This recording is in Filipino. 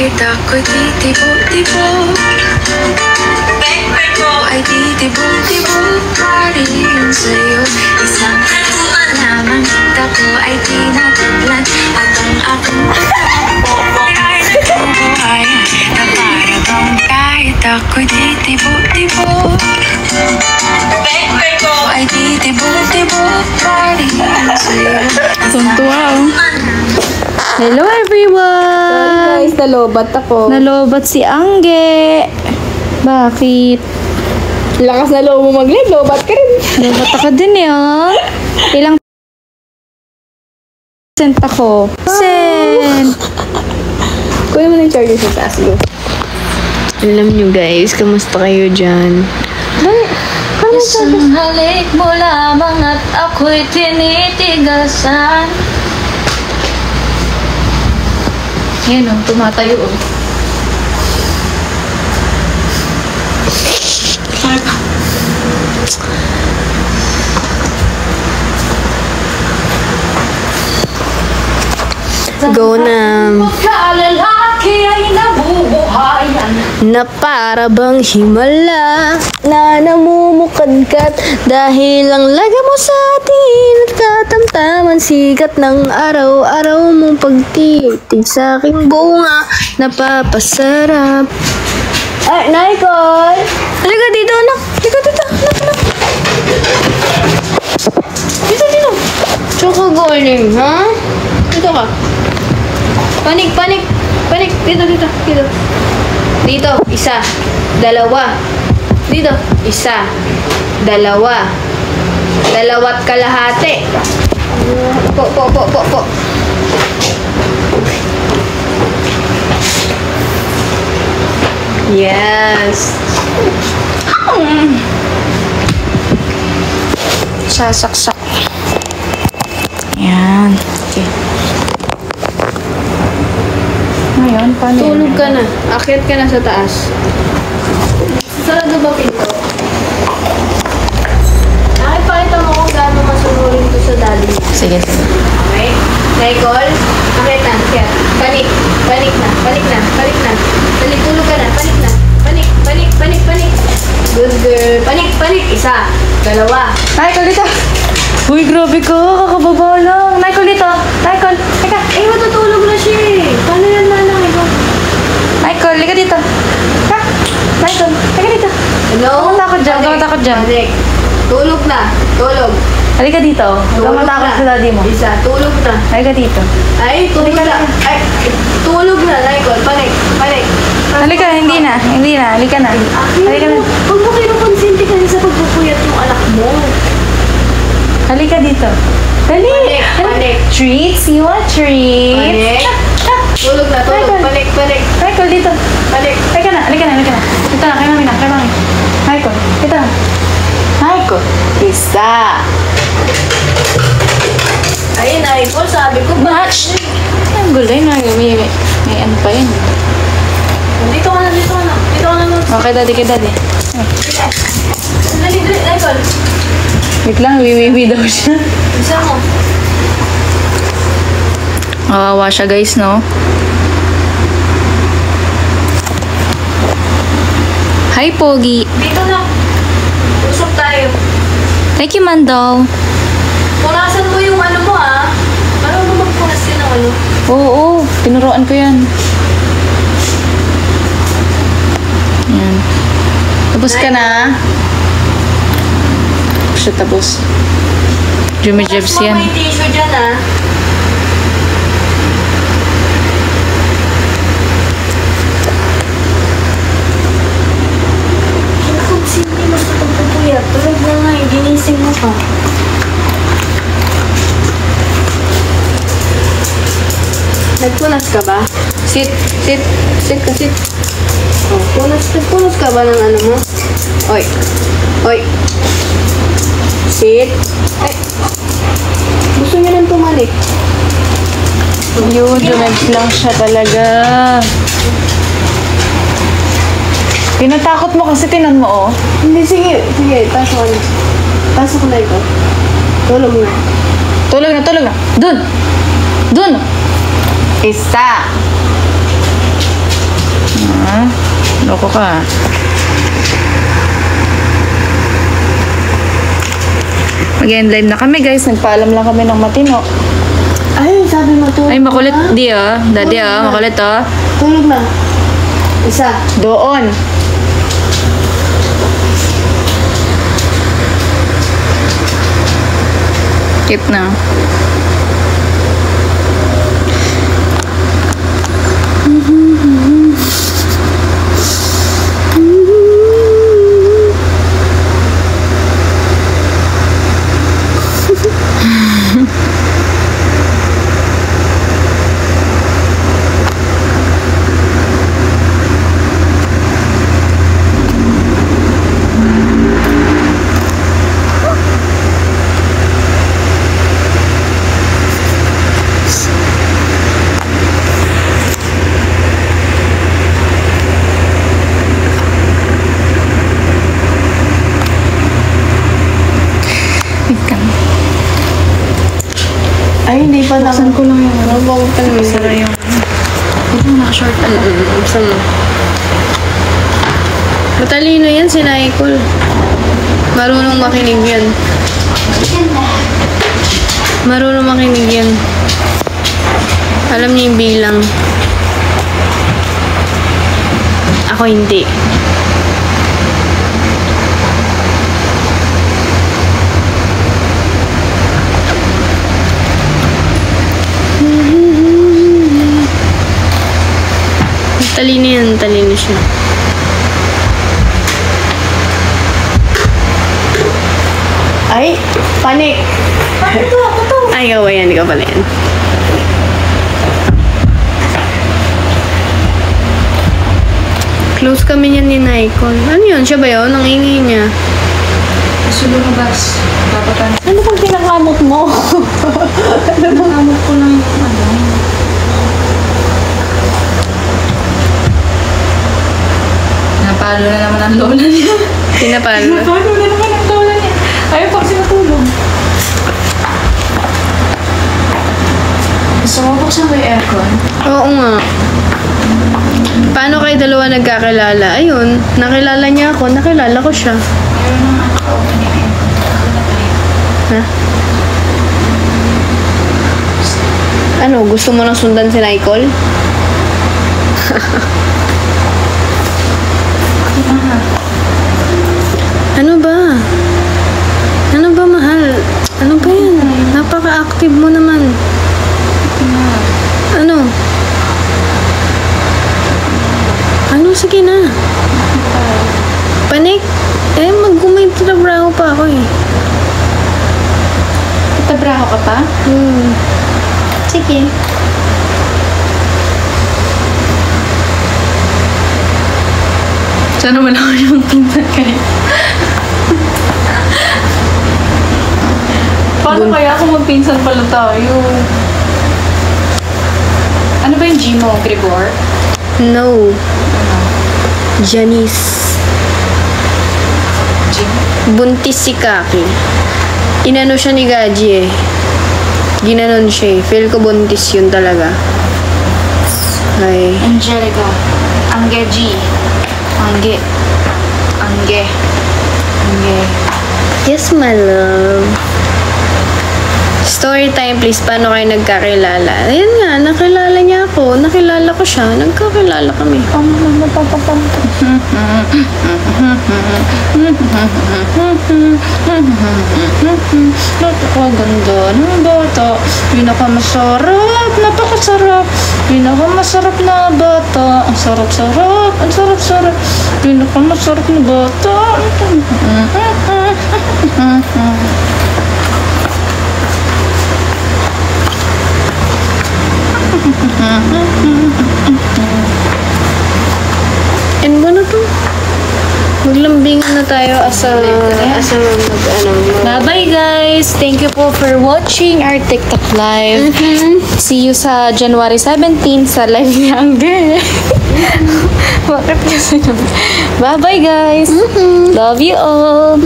kahit ako'y titibok-tibok. Ay titibok-tibok pa rin sa'yo. Isang katuan lamang kita ko ay tinataglan. At ang aking pagkakabok ay nagbubuhayan. Na para bang kahit ako'y titibok-tibok. Ay titibok-tibok pa rin sa'yo. Tuntua, oh. Hello everyone! Sorry guys, nalobat ako. Nalobat si Angge. Bakit? Lakas na loob mo mag-live, lobat ka rin. Nalobat ako din yun. Ilang percent ako? Percent. Kunin mo na yung charger sa taas ko. Alam nyo guys, kamusta kayo dyan? Isang halik mo lamang at ako'y tinitigasan. Yan o, tumatayo o. Go na. Magkalalaki ay nabubuhayan. Na para bang himala na namumukadkat dahil ang laga mo sa tingin at katamtaman sikat ng araw-araw mong pagtitig sa aking bunga napapasarap. Ay, Nicole! Halika dito, anak! Halika dito, anak! Dito! Tsaka galing, ha? Dito ka. Panik! Dito. Dito, isa. Dalawa. Dito, isa. Dalawa. Dalawat kalahati. Po. Yes. Sasaksak. Yan. Okay. Ngayon, paano Tulog ka na. Akyat ka na sa taas. Sarado ba pinto? Pakita mo kung gaano masunurin to sa daddy niya. Sige. Okay? Nicole, akyat na. Akyat. Panik na. Dali, tulog ka na. Panik. Good girl. Panik. Isa. Dalawa. Nicole, dito. Uy, grabe ka. Kakababa lang. Nicole, dito. Nicole, teka. Matutulog na siya eh. Paano yan nanay ko? Nicole, liga dito. Ha? Nicole, teka dito. Hello? Huwag matakot dyan. Panik. Tulog na. Halika dito. Huwag matakot sa daddy mo. Isa. Tulog na. Halika dito. Ay, tulog na. Ay, tulog na, Nicole. Panik. Halika, hindi na. Halika na. Halika na. Huwag mo kinukonsinti ka sa pagpupuyat yung anak mo. Halika dito. Dali. Panik. Treats? You want treats? Panik. Tulog na. Panik. Michael, dito. Panik. Halika na. Dito na, kay mami na. Michael, dito na. Michael, isa. Ay, Nicole, sabi ko. Match. Ang gulay na. May ano pa yun. Dito ka na. Okay, daddy. Dali, Nicole. Wait lang, wiwiwi daw siya. Isa mo. Kawawa siya guys, no? Hi, Pogi. Dito na. Usap tayo. Thank you, Mandol. Punasan mo yung ano mo, ha? Parang mo magpunas din ng ano. Oo, tinuruan ko yan. Yan. Tapos ka na? Siya tapos. Jumijibs Punas mo yan. may tissue dyan, ha? Kung sindi mo sa pagpupuyat, tulog na nga, ginising mo pa. Nagpunas ka ba? Sit ka. Oh, nagpunas ka ba ng ano mo? Oy. Sit. Ay. Gusto niya nang tumalik. Yun, jumibs lang siya talaga. Pinatakot mo kasi tinan mo, oh. Hindi, sige. Pasok na ito. Tulog na. Tulog na. Dun! Isa! Loko ka. Mag-end live na kami guys. Nagpaalam lang kami ng matino. Ay, sabi mo to. Ay, makulit. Di Daddy makulit Tulog na. Isa. Doon. Keep na. Ay, hindi pa na. Saan ko lang yung Mabawag pa naman. Sara yung ito naka-short Saan mo? Matalino yan si Nicole. Marunong makinig yan. Marunong makinig yan. Alam niya yung bilang. Ako hindi. Talino yan, talino siya. Ay, panik! Ay, gawa yan, ikaw pala yan. Close kami niyan ni Nicole. Ano yun? Siya ba yun? Ang ingay niya. Gusto lumabas. Dapat Ano bang pinakamot mo? Nakamot ko lang yung Napalo na naman ang lola niya. Pinapalo. Napalo na naman ang lola niya. Ayaw pa kasi natulog. Gusto mo buksan mo yung aircon? Oo nga. Paano kayo dalawa nagkakilala? Ayun, nakilala niya ako, nakilala ko siya. Meron naman ako open yung aircon. Ha? Ano, gusto mo nang sundan si Nicole? Ano ba? Ano ba, mahal? Ano ba yan? Napaka-active mo naman. Ano? Ano? Sige na. Panik? Eh, mag-trabaho pa ako eh. Tabraho ka pa? Sige. Sana wala ko yung pinsan kayo. Paano kaya kung magpinsan pala tayo? Ano ba yung G mo? Gribor? No. Janice. G? Buntis si Kaki. Inano siya ni Gaji eh. Ginanon siya eh. Feel ko buntis yun talaga. Ay. Angelica. Angge G. Angge. Angge. Angge. Yes, my love. Story time, please. Paano kayo nagkakilala? Ayan nga, nakilala niya ako. Nakilala ko siya. Nagkakilala kami. Napakaganda ng bata. Pinakamasarap. Napakasarap. Pinakamasarap na bata. Ang sarap-sarap. Ang sarap-sarap. Pinakamasarap na bata. And ba na to? Maglambingan na tayo as a Bye guys! Thank you po for watching our TikTok live. See you sa January 17 sa live ni Angge. Bakit kasi? Bye bye guys! Love you all!